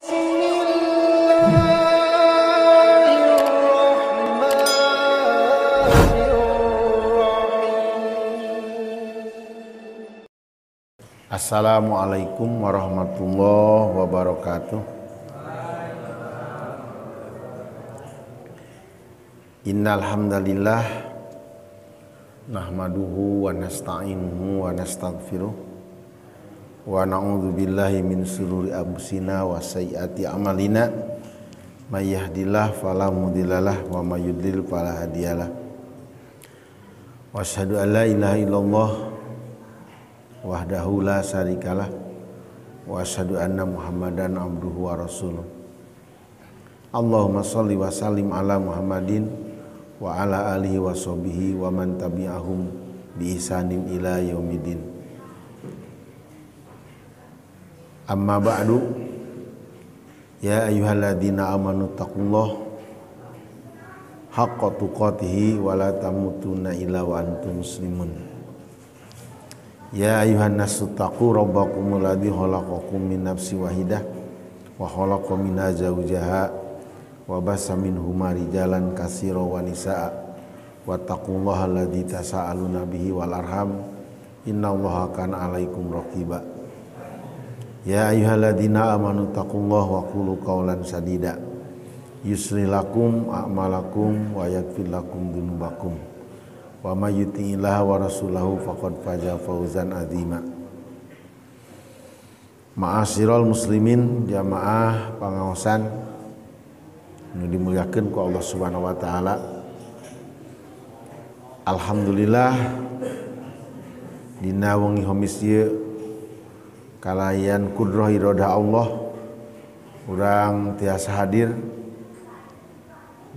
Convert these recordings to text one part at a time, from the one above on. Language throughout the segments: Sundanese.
Assalamualaikum warahmatullahi wabarakatuh. Innal hamdalillah nahmaduhu wa nasta'inuhu wa nastaghfiruh wa na'udzu billahi min shururi anfusina wa sayyiati a'malina may yahdihillahu fala mudhillalah wa may yudlil fala hadiyalah. Wa asyhadu an la ilaha illallah wahdahu la syarikalah wa asyhadu anna Muhammadan abduhu wa rasuluh. Allahumma shalli wa sallim ala Muhammadin wa ala alihi wa sahbihi wa man tabi'ahum bi ihsanin ila yaumiddin. Amma ba'du, ya ayyuhalladzina amanu taqullaha haqqa tuqatih wa la tamutunna illa wa antum muslimun. Ya ayuhan nasu taqu rabbakumul ladzi khalaqakum min nafsin wahidah wa khalaqa minha zawjaha wa bassa minhuma rijalan katsiran wa nisaa wattaqullaha alladzi tasaaluna bihi wal arham innallaha kana 'alaikum raqiba. Ya ayyuhalladzina amanu taqullaha wa qulu qawlan sadida yuslih lakum a'malakum wa yaghfir lakum dzunubakum wa may yuti'illaha wa rasulahu faqad faza fawzan azima. Ma'asyiral muslimin, jamaah pangaosan nu dimuliakeun ku Allah Subhanahu wa taala. Alhamdulillah dina wengi Hamis ieu kalayan kudrah iradah Allah urang tiasa hadir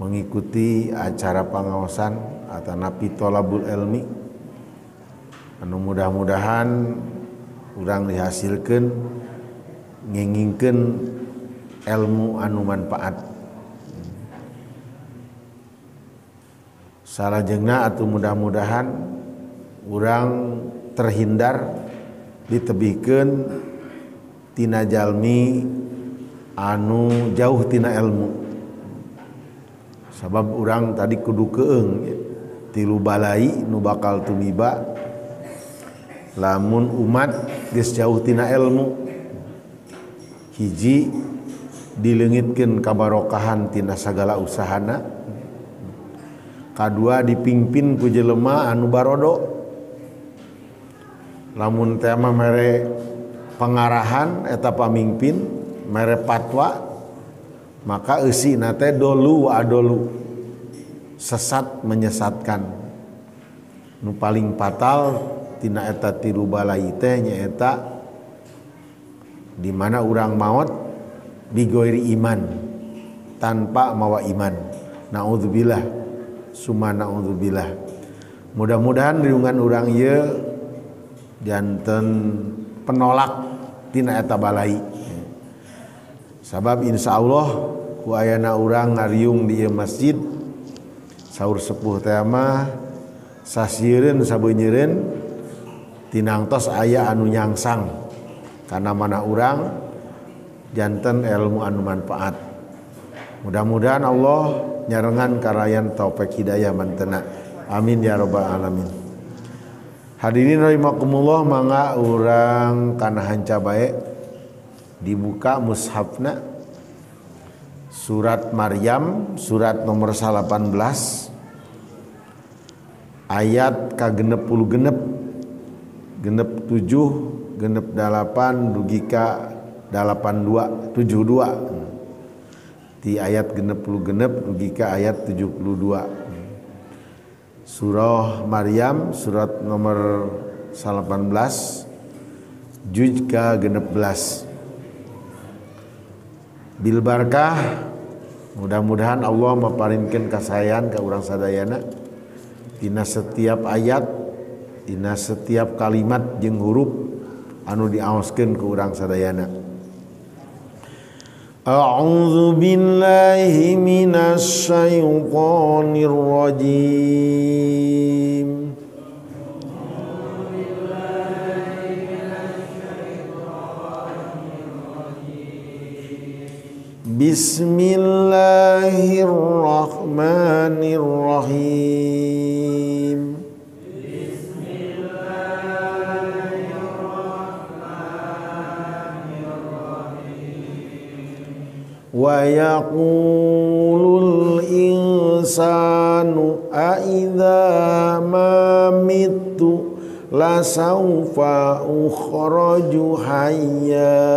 mengikuti acara pangaosan atanapi tolabul ilmi anu mudah-mudahan urang dihasilkeun ngengingkeun ilmu anu manfaat. Salajengna atuh mudah-mudahan urang terhindar ditebihkeun tina jalmi anu jauh tina ilmu. Sabab urang tadi kudu keung tilu balai nu bakal tumiba lamun umat geus jauh tina ilmu. Hiji, dileungitkeun kabarokahan tina sagala usahana. Kadua, dipingpin ku jelema anu barodo. Lamun teh mah mere pangarahan eta pamingpin, mere patwa, maka eusina teh dolu wa adolu, sesat menyesatkan. Nu paling fatal tina eta tilu balai teh nyaeta di mana urang maot bigoiri iman, tanpa mawa iman. Naudzubillah summa naudzubillah. Mudah-mudahan riungan urang ieu janten penolak tina eta balai. Sabab insyaallah ku ayana urang ngariung di masjid saur sepuh teh mah sasieun sabeunyeun tinangtos aya anu nyangsang kana mana urang janten ilmu anu manfaat. Mudah-mudahan Allah nyarengan karayan taufik hidayah mantena. Amin ya rabbal alamin. Hadirin rahimakumullah, mangga urang kana hanca bae dibuka mushafna surat Maryam surat nomor 18 ayat kagenep 10 genep 7 genep 8 dugi ka 82 72 di ayat genep 10 genep dugi ka ayat 72 surah Maryam surat nomor 18 juz ka genep 11. Bil barakah, mudah-mudahan Allah maparinkeun kasayan ka urang sadayana dina setiap ayat, dina setiap kalimat jeung huruf anu diaoskeun ku urang sadayana. A'udzu billahi minasy syaithanir rajim. Bismillahirrahmanirrahim. Wa yaqulul insanu a idza ma mittu la sawfa ukhraju hayya.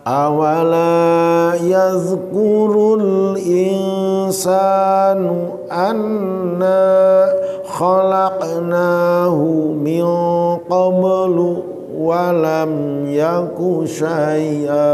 Awala yazkurul insanu anna khalaqnahu min qablu walam yaku syai'a.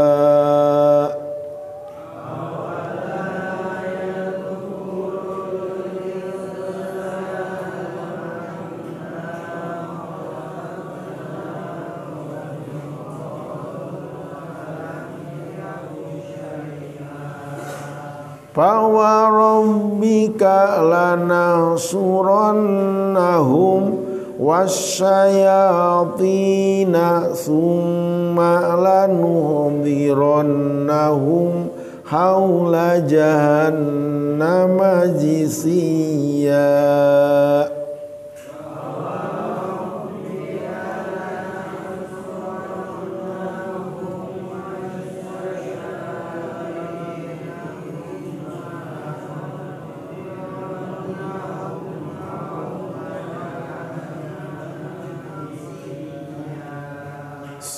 Fa rabbika lanahsurannahum wasyayatina thumma lanuhdirannahum haula jahannama jisiya.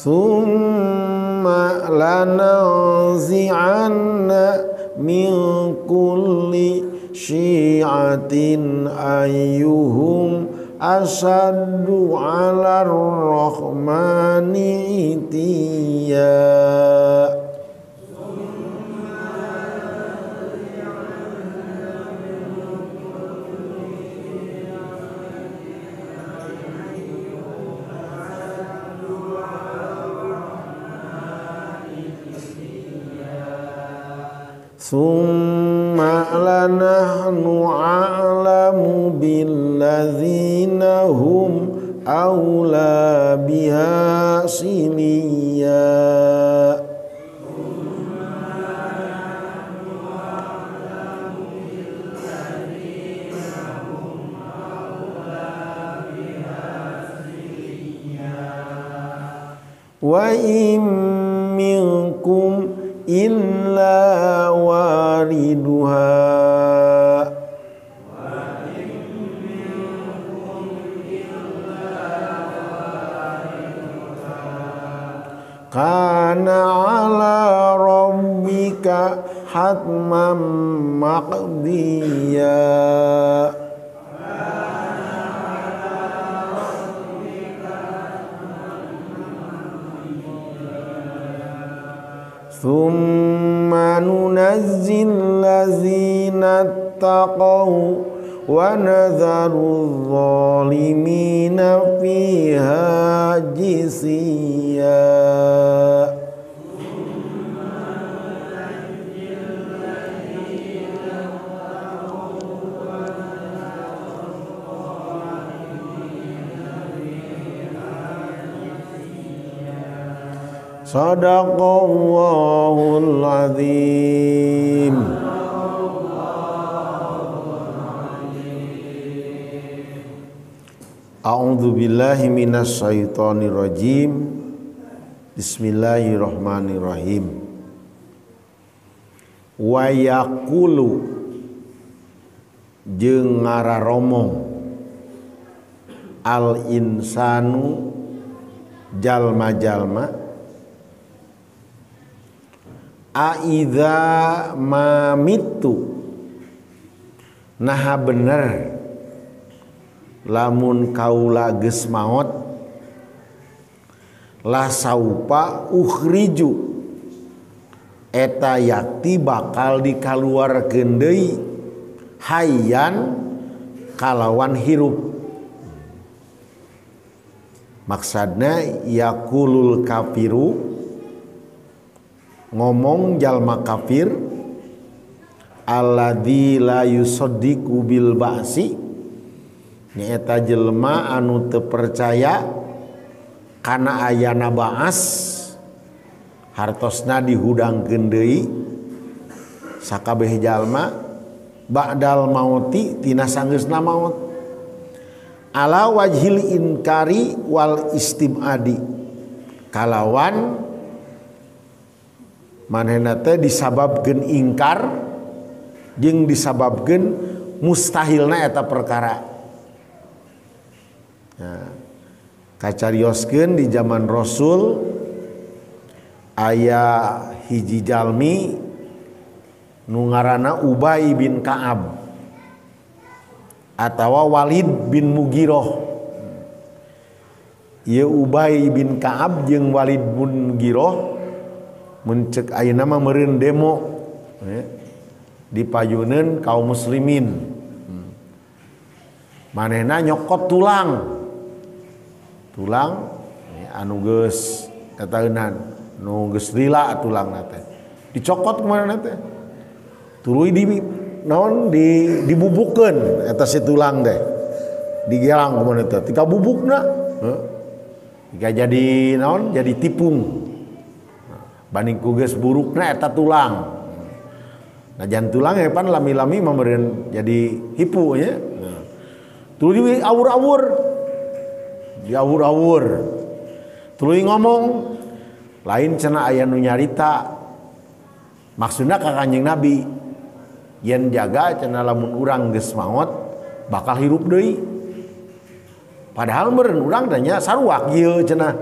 Summa lananzi'anna min kulli syi'atin ayyuhum asaddu 'alar rahmani itiya. Summa lanahnu a'lamu billadzina hum awla biha siliya. Wa in minkum illa wariduha kana ala rabbika hatman maqdiya. Thumma nunazzil ladzina taqaw wa nadharu zalimina fiha jisiya. Sadaqallahul azim. A'udzu billahi minasy syaithanir rajim. Bismillahirrahmanirrahim. Wa yaqulu jeung ngararomong al insanu jalma-jalma aidza mamitu naha bener lamun kaula geus maot la saupa ukhriju eta yakti bakal dikaluarkeun deui hayyan kalawan hirup. Maksudna yakulul kafiru ngomong jalma kafir alladzi la yusaddiqu bil ba'si nyaeta jelema anu teu percaya kana ayana ba'as hartosna dihudangkeun deui sakabeh jalma ba'dal mauti tina sanggeusna maut ala wajhil inkari wal istibadi kalawan manehna teh disababkeun ingkar jeung disababkeun mustahilna eta perkara. Nah, kacarioskeun di zaman Rasul aya hiji jalmi nu ngaranna Ubay bin Ka'ab atawa Walid bin Mughirah. Ieu Ubay bin Ka'ab jeung Walid bin Mughirah mun ceuk ayeuna mah meureun demo dipayuneun kaum muslimin. Manehna nyokot tulang anu geus kataeunan nu geus lila tulangna teh dicokot kumaha teh tuluy di naon dibubukkeun eta si tulang teh digelang kumaha teh tika bubukna tika jadi naon jadi tipung banding ku geus burukna eta tulang najan tulang pan lami-lami mameureun jadi hipu nya tuluy diawur-awur tuluy ngomong lain cenah aya nu nyarita maksudna ka Kanjeng Nabi yen jaga cenah lamun urang geus maot bakal hirup deui padahal meureun urang teh nya saruak ieu cenah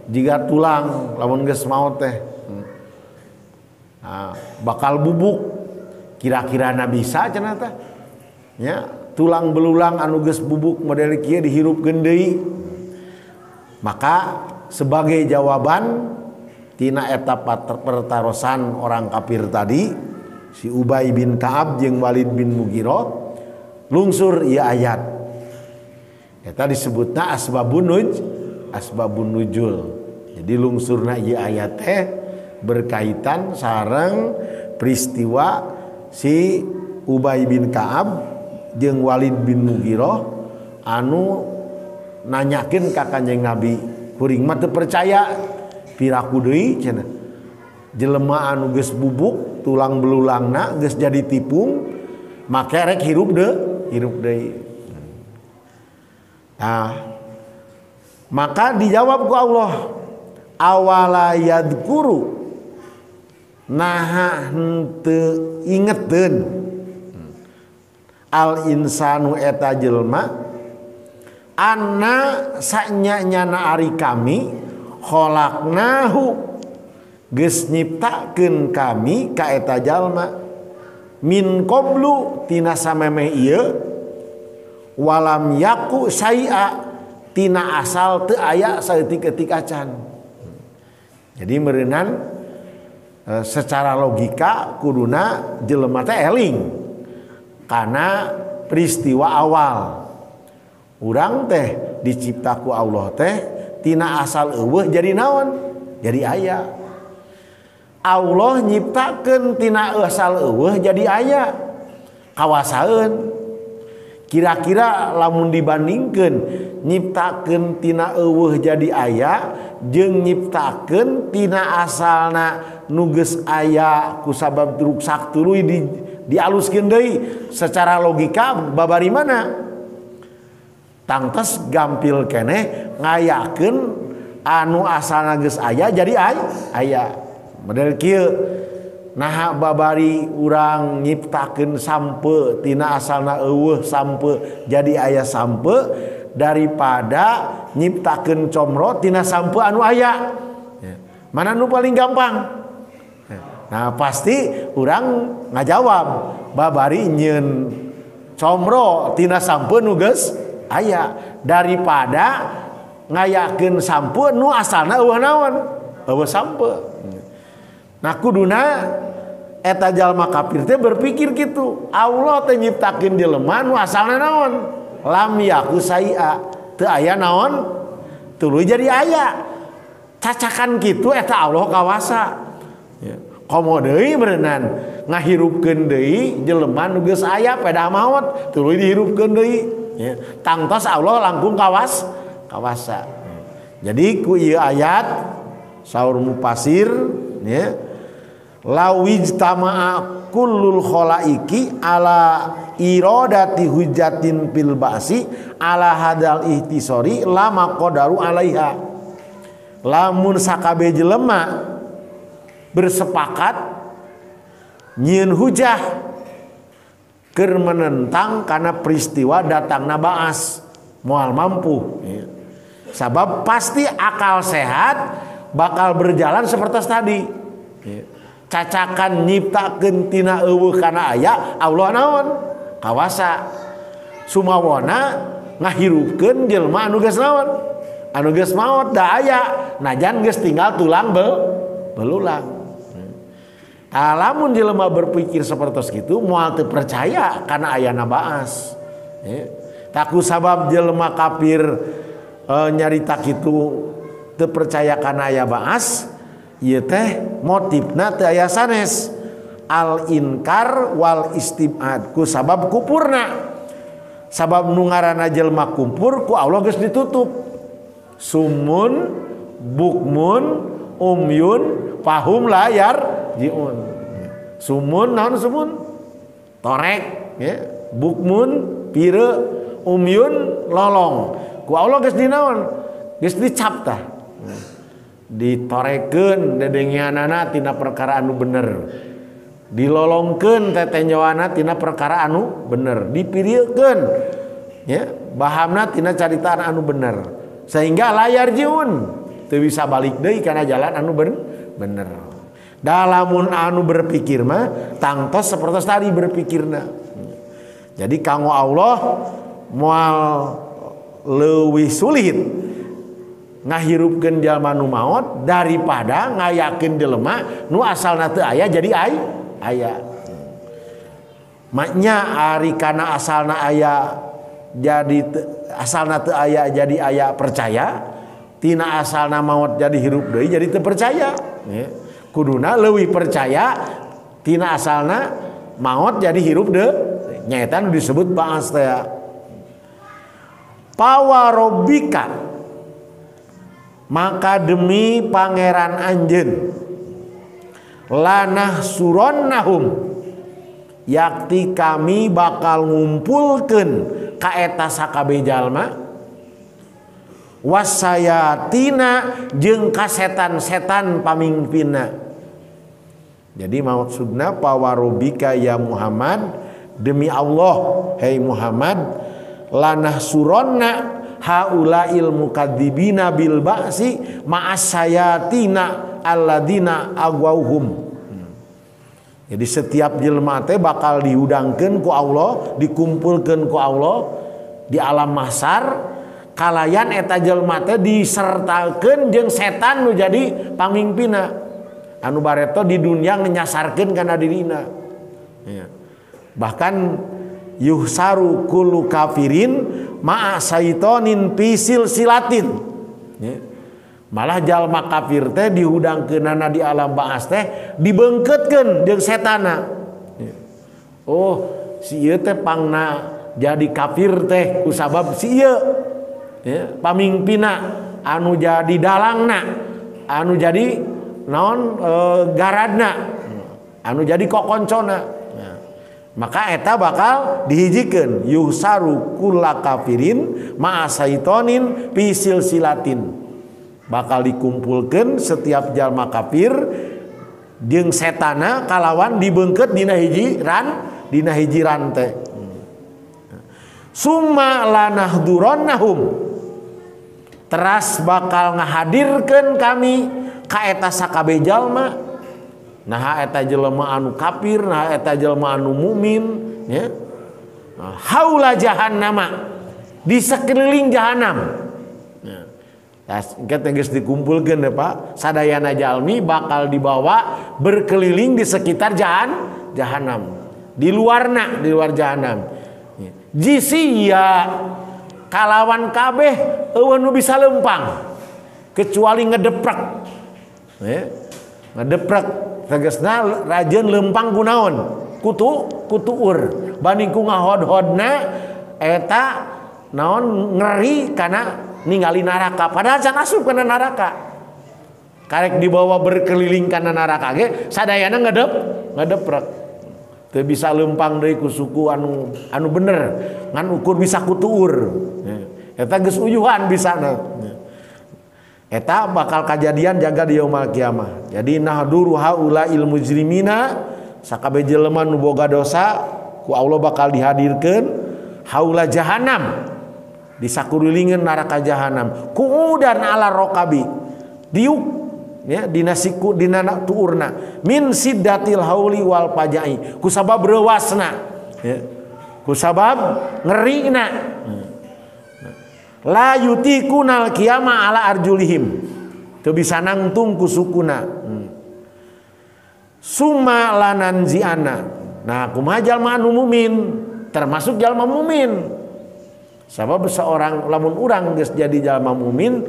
jiga tulang lamun geus maot teh bakal bubuk kira-kira bisa cenah teh nya tulang belulang anu geus bubuk model kieu dihirupkeun deui. Maka sebagai jawaban tina eta pertarosan orang kafir tadi si Ubay bin Ka'ab jeung Walid bin Mughirah lungsur ieu ayat. Eta disebutna asbabun nuzul. Jadi lungsurna ieu ayat teh berkaitan sareng peristiwa si Ubay bin Ka'ab jeung Walid bin Mughirah anu nanyakeun ka Kanjeng Nabi kuring mah teu percaya piraku deui cenah jelema anu geus bubuk tulang belulangna geus jadi tipung make rek hirup deui. Maka dijawab ku Allah awala yadkuru naha henteu ingeteun al insanu eta jelma anna sanyanyana ari kami khalaqnahu geus nyiptakeun kami ka eta jalma min qablu tina samemeh ieu walam yaku saia tina asal teu aya saeutik-eutik acan. Jadi meureunan secara logika kuduna jelema teh eling kana peristiwa awal urang teh diciptaku Allah teh tina asal eueuh jadi naon jadi aya. Allah nyiptakeun tina asal eueuh jadi aya kawasaeun. Kira-kira lamun dibandingkeun nyiptakeun tina eueuh jadi aya jeung nyiptakeun tina asalna nu geus aya ku sabab ruksak tuluy dialuskeun deui secara logika babari mana tangtes gampil keneh ngayakeun anu asalna geus aya jadi aya model kieu nah babari urang nyiptakeun sampe tina asalna eueuh sampe jadi aya sampe daripada nyiptakeun comro tina sampe anu aya mana nu paling gampang. Nah pasti urang ngajawab babari nyeun comro tina sampe nu geus aya daripada ngayakeun sampe nu asalna eueuh naon eueuh sampe. Nah kuduna eta jalma kafir teh berpikir kitu Allah teh nyiptakeun jelema nu asalna naon lam yaku saia teu aya naon tuluy jadi aya cacakan kitu eta Allah kawasa. komo deui berenang ngahirupkeun deui jelema nu geus aya peda maot tuluy dihirupkeun deui ya. Tangtos Allah langkung kawasa. Jadi ku ieu ayat saur mufasir ya lawijtama'a kullul khalaiki ala iradati hujatin fil ba'si ala hadal ihtisori lama qadaru alaiha. Lamun sakabeh jelema bersepakat nyieun hujah keur menentang kana peristiwa datangna ba'as moal mampu ya. Sabab pasti akal sehat bakal berjalan seperti tadi ya. Cacakan nyiptakeun tina eueuh kana aya Allah naon kawasa sumawona ngahirupkeun jelema anu geus naon anu geus maot da aya najan geus tinggal tulang belulang. Lamun jelema berpikir seperti itu moal teu percaya kana ayana baas ya. Taku sabab jelema kafir nyarita kitu teu percaya kana aya baas ieu teh motifna teu aya sanes al inkar wal istibad ku sabab kupurna. Sabab nu ngaranna jelema kumpur ku Allah geus ditutup sumun bukmun umyun fahum layar jiun. Sumun naon sumun torek ya. Bukmun pire umyun lolong ku Allah geus dinaon geus dicap tah ditorekeun dedengianana tina perkara anu bener dilolongkeun tetenjoana tina perkara anu bener dipiriekeun ya bahamna tina caritaan anu bener sehingga layar jiun teu bisa balik deui kana jalan anu bener. Dalamun anu berpikir mah tangtos seperti tadi berpikirna. Jadi kanggo Allah moal leuwih sulit ngahirupkeun jalma nu maot daripada ngayakeun jelema nu asalna teu aya jadi aya. Maknya ari kana asalna aya jadi asalna teu aya jadi aya percaya, tina asalna maot jadi hirup deui jadi teu percaya. Ya. Kuduna leuwih percaya tina asalna maot jadi hirup deui nyaeta nu disebut ba'as teh. Pawarobika maka demi pangeran anjeun lanah suronnahum yakti kami bakal ngumpulkeun ka eta sakabeh jalma wasayatina jeung ka setan-setan pamingpinna. Jadi maksudna pawarobika ya Muhammad demi Allah hei Muhammad lanah suronna haulail mukadzibina bil ba'si ma'as sayatina alladina agwauhum. Jadi setiap jelema teh bakal diudangkeun ku Allah, dikumpulkeun ku Allah di alam mahsyar kalayan eta jelema teh disertakeun jeung setan nu jadi pamingpina anu bareto di dunia nyasarkeun kana dirina ya. Bahkan yuhsaru kullu kafirin ma'a saitonin pisil silatin ya. Malah jalma kafir teh dihudangkeunana di alam ba'as teh dibeungkeutkeun jeung setana ya. Oh si ieu teh pangna jadi kafir teh kusabab si ieu ya, pamingpina anu jadi dalangna anu jadi naon garadna anu jadi kokoncona ya. Maka eta bakal dihijikeun yuhsaru kulla kafirin ma'a saitonin pisil silatin bakal dikumpulkeun setiap jalma kafir jeung setana kalawan dibeungkeut dina hiji rantai summa lanahdurannahum teras bakal ngahadirkeun kami ka eta sakabeh jalma nah eta jelema anu kafir nah eta jelema anu mukmin ya haula jahannama di sekeliling jahanam ya kita geus dikumpulkeun deh Pak sadayana jalmi bakal dibawa berkeliling di sekitar jahanam di luar jahanam ya. Jisiya kalawan kabeh eueuh nu bisa lempang kecuali ngedeprek ya. Ngedeprek tegasna rajin lempang kunaon kutu ur banding ku ngahod-hodna eta naon ngeri kana ningali neraka padahal can asup kana neraka karek dibawa berkeliling kana neraka ge sadayana ngedeprek teu bisa lempang deui ku suku anu bener ngan ukur bisa kutu ur eta geus uyuhan bisana eta bakal kejadian jaga di yaumul kiamah. Jadi nahduru haula ilmu mujrimina sakabeh jelema nu boga dosa ku Allah bakal dihadirkeun haula jahanam di sakurilingeun neraka jahanam kuudan ala rokabi diuk ya dina siku dina tuurna min siddatil hauli wal pajai ku sabab rewasna ya ku sabab ngerina la yutikunal qiyama ala arjulihim teu bisa nangtung ku sukuna summa lananziana nah kumaha jalma anu mumin termasuk jalma mumin sabab seorang lamun urang geus jadi jalma mumin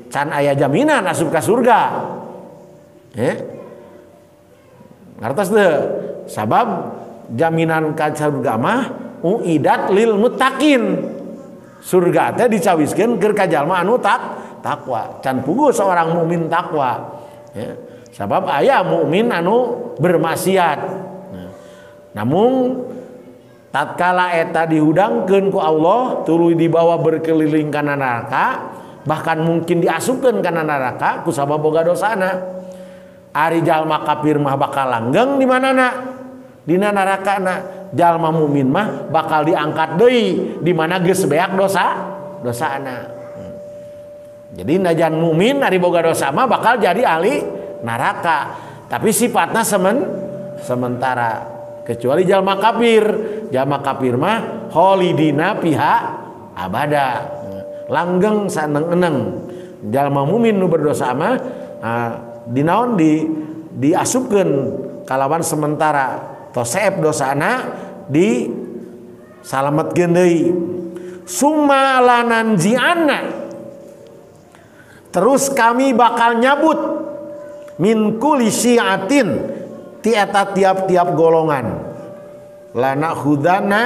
can aya jaminan asup ka surga ngartos teu sabab jaminan ka surga mah uidat lil muttaqin surga teh dicawiskeun keur ka jalma anu takwa can puguh seorang mukmin takwa ya. Sabab aya mukmin anu bermaksiat namun tatkala eta dihudangkeun ku Allah tuluy dibawa berkeliling kana neraka bahkan mungkin diasupkeun kana neraka ku sabab boga dosana ari jalma kafir mah bakal langgeng di manana dina nerakana jalma mukmin mah bakal diangkat deui di mana geus beak dosana. Jadi najan mukmin ari boga dosa mah bakal jadi ahli neraka, tapi sifatna sementara. Kecuali jalma kafir mah kholidina fiha abada. Langgeng saneng-eneng. Jalma mukmin nu berdosa mah dinaon diasupkeun kalawan sementara. Tosep dosana di salametkeun deui summa lananzi'anna terus kami bakal nyabut min kulli syi'atin tiap tiap golongan lana khudana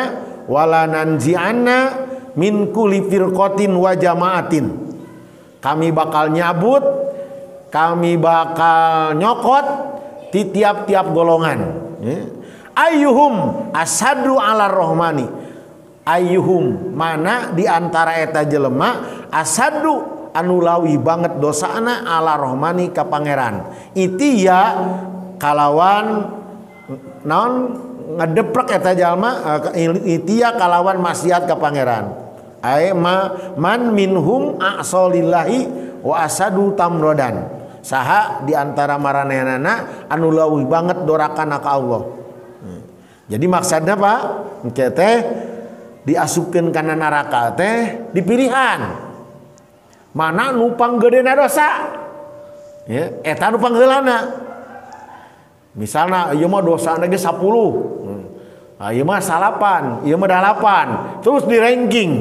walananzi'anna min kulli firqatin wa jama'atin kami bakal nyabut kami bakal nyokot di tiap-tiap golongan ayyuhum asadu ala rohmani ayyuhum mana diantara eta jelema asadu anu lawi banget dosana ala rohmani ka pangeran itiya kalawan naon ngadeprek eta jalma itiya kalawan maksiat ka pangeran ae man minhum a'salillahi wa asadu tamrodan saha diantara maranehanana anu lawi banget dorakana ka Allah. Jadi maksudnya Pak, engke teh diasupkeun kana neraka teh dipilihan. Mana nu panggedena dosa? Ya, eta nu pangheulana. Misalna ieu mah dosana ge 10. Ieu mah 8, ieu mah 8. Terus di ranking,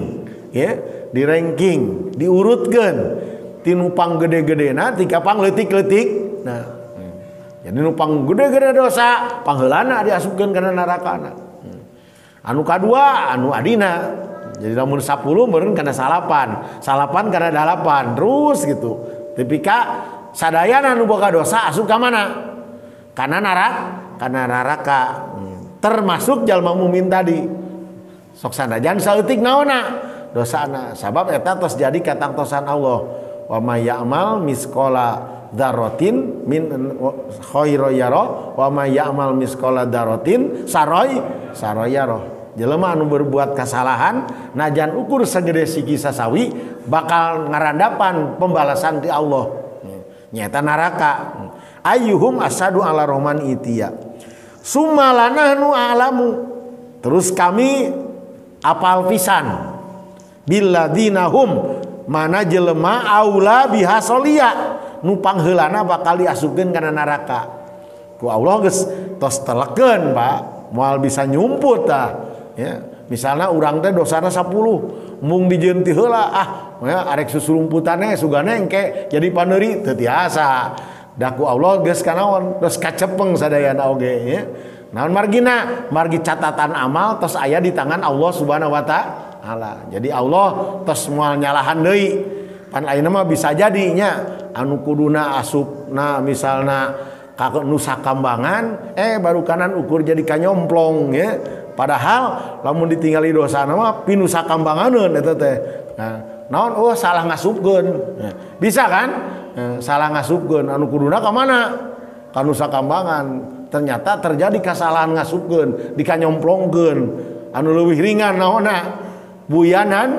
ya, di ranking, diurutkeun ti nu panggede-gedena ti ka pangleutik-leutik. Nah, jadi nupang gede-gede dosa pangheulana diasupkeun kana nerakana. Anu kadua anu adina. Jadi lamun 10 meureun kana 8 kana 8 terus gitu. Tapi ka sadayana anu boga dosa asup ka mana? Kana neraka. Termasuk jalma mukmin tadi. Sok sanajan saeutik naonna dosana. Sabab eta tos jadi katangtosan Allah. Wa may ya'mal misqala dzarratin min khairan yara wa may ya'mal misqala dzarratin saroy yara. Jelema anu berbuat kesalahan najan ukur segede siki sasawi bakal ngarandapan pembalasan di Allah. Nyata neraka. Ayyuhum asadu ala rahman itiya. Summa lanahnu a'lamu. Terus kami apal pisan billadzina hum mana jelema aula biha solia nu pangheulana bakal diasupkeun kana neraka ku Allah geus tos telekeun Pak moal bisa nyumput tah ya misalna urang teh dosana 10 mung dijieun ti heula ya arek susurumputannya sugana engke jadi paneuri teu tiasa daku Allah geus kanaon geus kacepeng sadayana oge ya. Naon margina margi catatan amal tos aya di tangan Allah Subhanahu wa taala. Jadi Allah tos moal nyalahan deui. Pan ayeuna mah bisa jadi nya anu kuduna asupna misalna ka Nusa Kambangan baru kanan ukur jadi kanyomplong ya. Padahal lamun ditinggali dosana mah pi Nusa Kambanganeun eta teh. Nah, naon salah ngasupkeun. Bisa kan? Salah ngasupkeun anu kuduna ka mana? Ka Nusa Kambangan. Ternyata terjadi kesalahan ngasupkeun, dikanyomplongkeun. Anu leuwih ringan naonna? Buyanan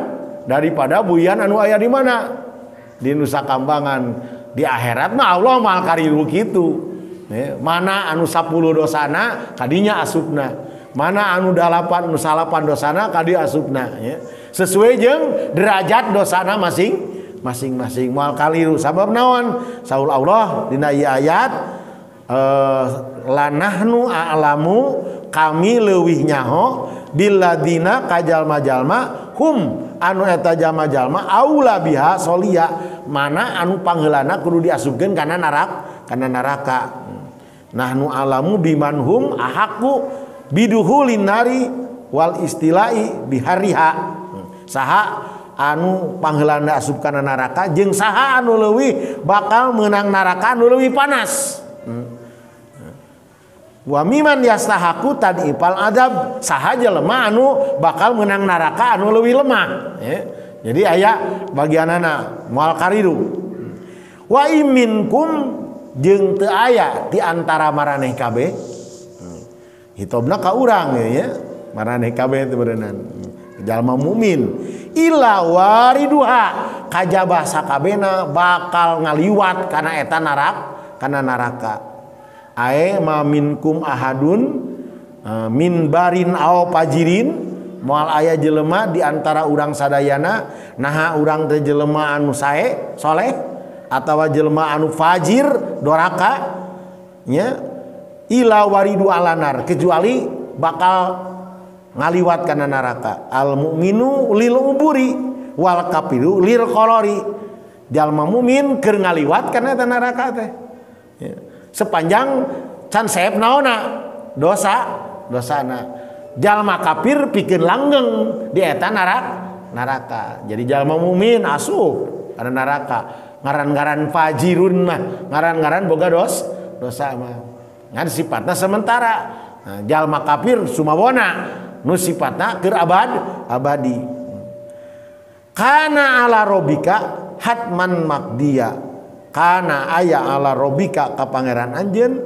daripada buyan anu aya di mana? Di Nusa Kambangan. Di akhirat mah Allah mal kariru kitu. Mana anu 10 dosana kadinya asupna. Mana anu 8 anu 9 dosana kadi asupna ya. Sesuai jeung derajat dosana masing-masing moal kaliru. Sabab naon? Saur Allah dina ieu ayat lanahnu a'lamu kami leuwih nyaho billadina kajalma-jalma hum anu eta jalma-jalma aula biha solia mana anu pangheulana kudu diasupkeun kana neraka. Nahnu alamu biman hum ahaku biduhulin nari wal istilai bihariha. Saha anu pangheulana asup kana neraka jeung saha anu leuwih bakal meunang neraka anu leuwih panas. Wa miman yastahaku tadipal adab sahaja lemah anu bakal menang neraka anu leuwih lemah ya. Jadi aya bagianana moal kariru. Wa iminkum jeung teu aya di antara maraneh kabeh hitobna ka urang ya maraneh kabeh teh beureunan jalma mukmin illa wariduha kajaba sakabehna bakal ngaliwat kana eta neraka. Ae ma minkum ahadun min barin aw pajirin moal aya jelema di antara urang sadayana naha urang teh jelema anu sae soleh atawa jelema anu fajir doraka nya ila waridu alanar kecuali bakal ngaliwat kana neraka. Al mukminu lil uburi wal kafiru lil qalori. Jalma mukmin keur ngaliwat kana eta neraka teh ya. Sepanjang can saeb naona dosana jalma kafir pikeun langgeng di eta neraka. Jadi jalma mukmin asup kana neraka. Ngaran-ngaran fajirun mah ngaran-ngaran boga dosa mah ngan sifatna sementara. Nah, jalma kafir sumawona nu sifatna keur abadi. Kana ala robika hatman makdiya. Kana aya ala robika ka pangeran anjeun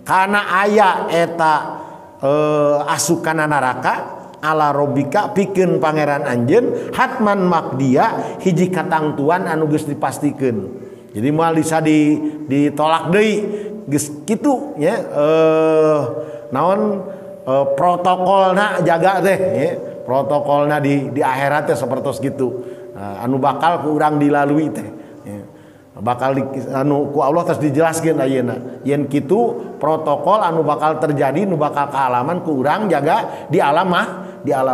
kana aya eta asukana neraka ala robika pikeun pangeran anjeun hatman makdia hiji katangtuan anu geus dipastikeun. Jadi moal bisa ditolak deui geus kitu ya naon protokolna jaga teh ya. Protokolna di akhirat teh sapertos kitu anu bakal ku urang dilalui teh bakal anu ku Allah terus dijelaskeun ayeuna yen kitu protokol anu bakal terjadi nu bakal kaalaman ku urang jaga di alam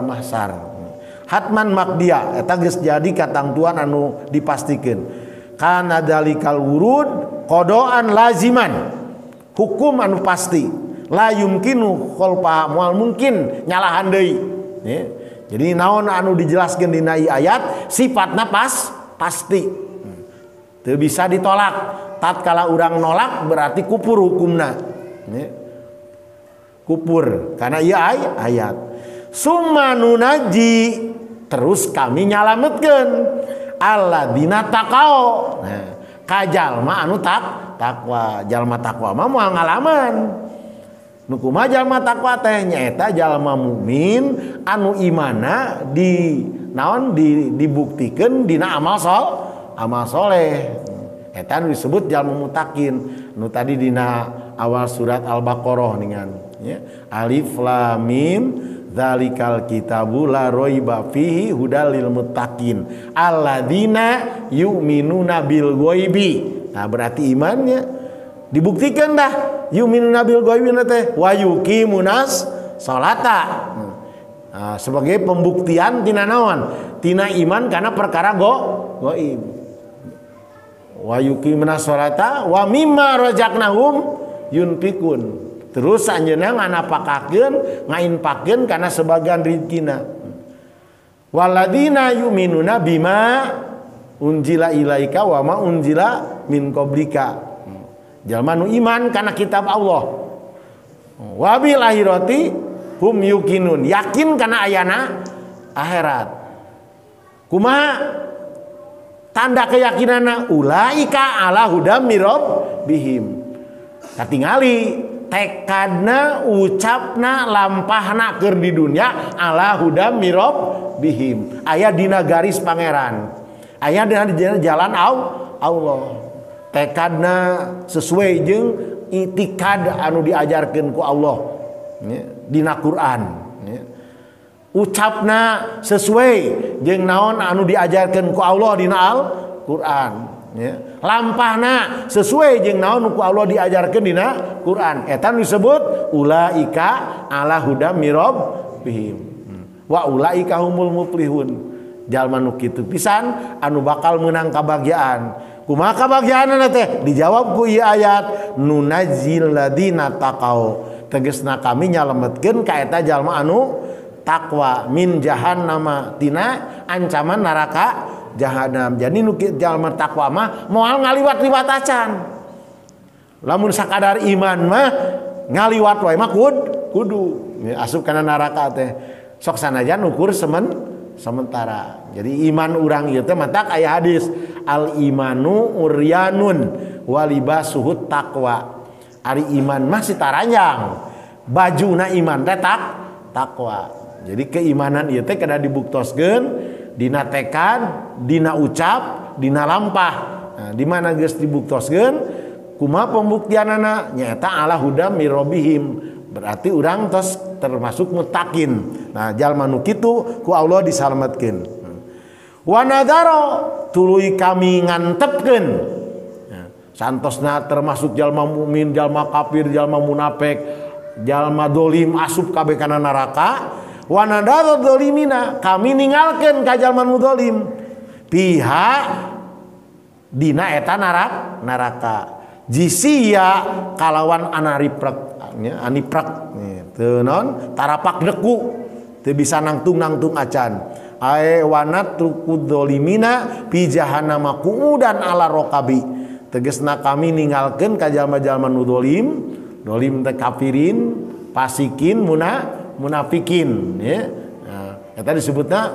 mahsyar. Hatman makdia eta geus jadi katangtuan anu dipastikeun. Kana dalikal wurud qadaan laziman hukum anu pasti la yumkinu khalfa moal mungkin nyalahan deui ya. Jadi naon anu dijelaskeun dina ayat sifatna pasti teu bisa ditolak. Tatkala urang nolak berarti kupur hukumna ya. Kupur karena ieu ayat. Summa nunaji terus kami nyalametkeun alladzina taqau. Nah, ka jalma anu takwa. Jalma takwa mah moal ngalaman. Nu kumaha jalma takwa teh nyaeta jalma mukmin anu imana dibuktikeun dina amal soleh. Eta nu disebut jalma mutakin. Nu tadi dina awal surat Al-Baqarah ningan ya. Alif lam mim dzalikal kitabu la raiba fihi hudal lil muttaqin alladzina yu'minuna bil ghaibi. Nah berarti imannya dibuktikan dah yu'minuna bil ghaibi teh wa yuqimunas salata. Nah, sebagai pembuktian tina naon? Tina iman karena perkara gaib. wa yuqimuna sholata wa mimma razaqnahum yunfikun. Terus anjeunna nganapakakeun ngainpakeun kana sebagian rezekina. Waladina yu'minuna bima unjila ilaika wa ma unjila min qablika. Jalma nu iman kana kitab Allah. Wa bil akhirati hum yuqinun, yakin kana ayana akhirat. Kumaha tanda keyakinanna? Ulaika ala hudam mirab bihim. Katingali tekadna, ucapna, lampahna keur di dunia ala hudam mirab bihim. Aya dina garis pangeran, aya dina jalan Allah. Tekadna sesuai jeung itikad anu diajarkeun ku Allah dina Quran. Ucapna sesuai jeung naon anu diajarkeun ku Allah dina Al-Quran. Lampahna sesuai jeung naon ku Allah diajarkeun dina Quran. Eta disebut ulaika ala hudam mirab bihim. Wa ulaika humul muflihun. Jalma nu kitu pisan anu bakal meunang kabagyaan. Kumaha kabagyaan teh? Dijawab ku ieu ayat nunazil ladina taqau. Tegasna kami nyalametkeun ka eta jalma anu takwa min jahannama tina ancaman neraka jahanam. Jadi nu jalma takwa mah moal ngaliwat-liwat acan. Lamun sakadar iman mah ngaliwat wae mah kudu asup kana neraka teh. Sok sanajan ukur sementara. Jadi iman urang ieu teh matak aya hadis al imanu uryanun walibasuhut taqwa. Ari iman mah sitaranjang, bajuna iman teh takwa. Jadi keimanan ieu teh kada dibuktoskeun dina tekad, dina ucap, dina lampah. Nah, di mana geus dibuktoskeun kumaha pembuktianana nyaeta ala hudam mirobihim. Berarti urang tos termasuk muttaqin. Nah, jalma nu kitu ku Allah disalametkeun. Wa nadaro tuluy kami ngantepkeun. Santosna termasuk jalma mukmin, jalma kafir, jalma munafik, jalma dolim asup kabeh kana neraka. Wa nadaro dolimina kami ninggalkeun ka jalma nu dolim. Piha dina eta neraka. Jisia kalawan anariprak teu naon tarapak deku teu bisa nangtung acan. Ae wanat tukudolimina pi jahannama qu'udan ala rokabi. Tegasna kami ninggalkeun ka jalma-jalma nu dolim teh kafirin, fasikin, munafikin ya. Nah, eta disebutna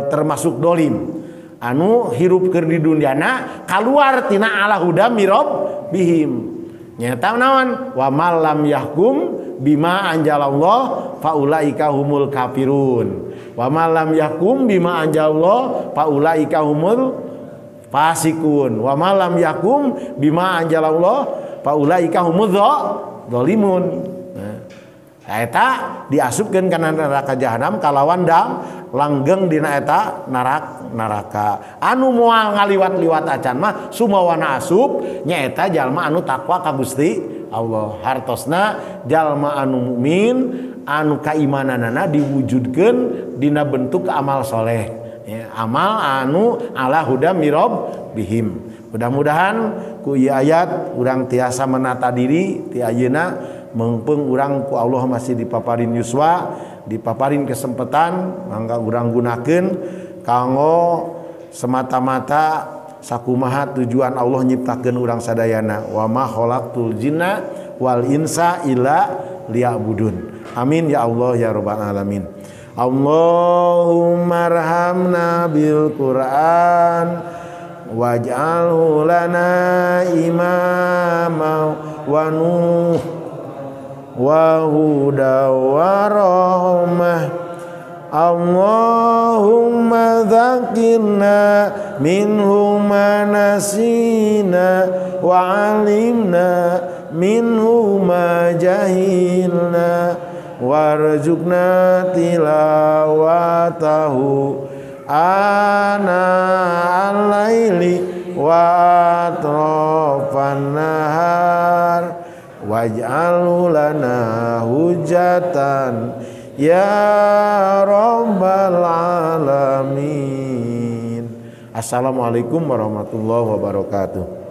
termasuk dolim anu hirup keur di dunyana kaluar tina ala huda mirab bihim. Nyata naon? Wa malam yahkum bima anjalallah faulaika humul kafirun. Wa malam yahkum bima anjalallah faulaika humul fasikun. Wa malam yahkum bima anjalallah faulaika humul dzalimun. Nah, eta diasupkeun kana neraka jahanam kalawan langgeng dina eta neraka. Anu moal ngaliwat-liwat acan mah sumawana asup nyaeta jalma anu takwa ka Gusti Allah. Hartosna jalma anu mukmin anu kaimananana diwujudkeun dina bentuk amal soleh ya, amal anu ala huda mirab bihim. Mudah-mudahan ku ieu ayat urang tiasa menata diri ti ayeuna mengpeung urang ku Allah masih dipaparin yuswa, dipaparin kesempatan mangga urang gunakeun kanggo semata-mata sakumaha tujuan Allah nyiptakeun urang sadayana. Wa ma khalaqtul jinna wal insa illa liya'budun. Amin ya Allah ya rabbal alamin. Allahumma arhamna bil Qur'an waj'alhu lana imama wa nuh wa huda wa rahmah. Allahumma dzakirna minhu ma nasina wa 'alimna minhu ma jahilna warzuqna tilawatahu ana al-laili wa atrafan nahar waj'alhu lana hujatan ya rabbal alamin. Assalamualaikum warahmatullahi wabarakatuh.